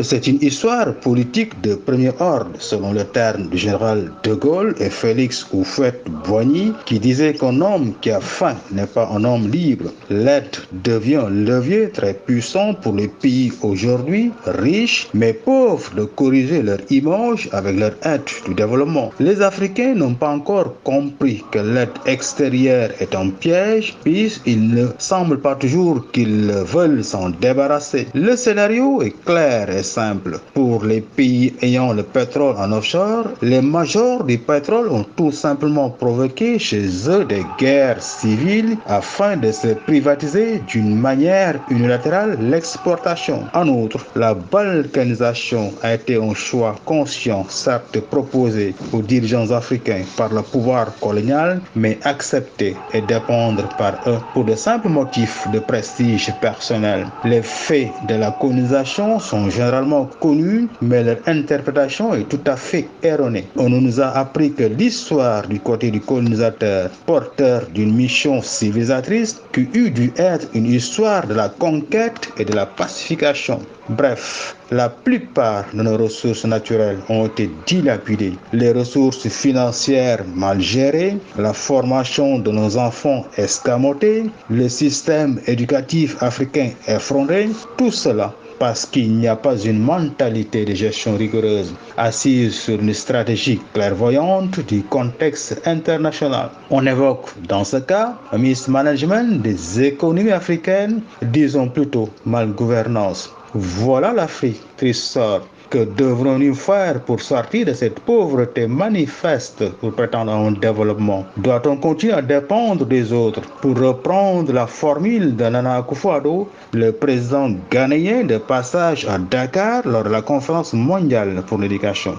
C'est une histoire politique de premier ordre, selon le terme du général de Gaulle et Félix Houphouët-Boigny, qui disait qu'un homme qui a faim n'est pas un homme libre. L'aide devient un levier très puissant pour les pays aujourd'hui riches mais pauvres de corriger leur image avec leur aide du développement. Les Africains n'ont pas encore compris que l'aide extérieure est un piège, puisqu'il ne semble pas toujours qu'ils veulent s'en débarrasser. Le scénario est clair et simple. Pour les pays ayant le pétrole en offshore, les majors du pétrole ont tout simplement provoqué chez eux des guerres civiles afin de se privatiser d'une manière unilatérale l'exportation. En outre, la balkanisation a été un choix conscient, certes proposé aux dirigeants africains par le pouvoir colonial, mais accepté et dépendre par eux pour de simples motifs de prestige personnel. Les faits de la colonisation sont généralement connus, mais leur interprétation est tout à fait erronée. On nous a appris que l'histoire du côté du colonisateur, porteur d'une mission civilisatrice, qui eût dû être une histoire de la conquête et de la pacification. Bref, la plupart de nos ressources naturelles ont été dilapidées. Les ressources financières mal gérées, la formation de nos enfants escamotée, le système éducatif africain effondré, tout cela parce qu'il n'y a pas une mentalité de gestion rigoureuse, assise sur une stratégie clairvoyante du contexte international. On évoque dans ce cas un mismanagement des économies africaines, disons plutôt malgouvernance. Voilà l'Afrique, triste sort. Que devrons-nous faire pour sortir de cette pauvreté manifeste pour prétendre à un développement? Doit-on continuer à dépendre des autres? Pour reprendre la formule de Nana Akufo-Addo, le président ghanéen de passage à Dakar lors de la conférence mondiale pour l'éducation.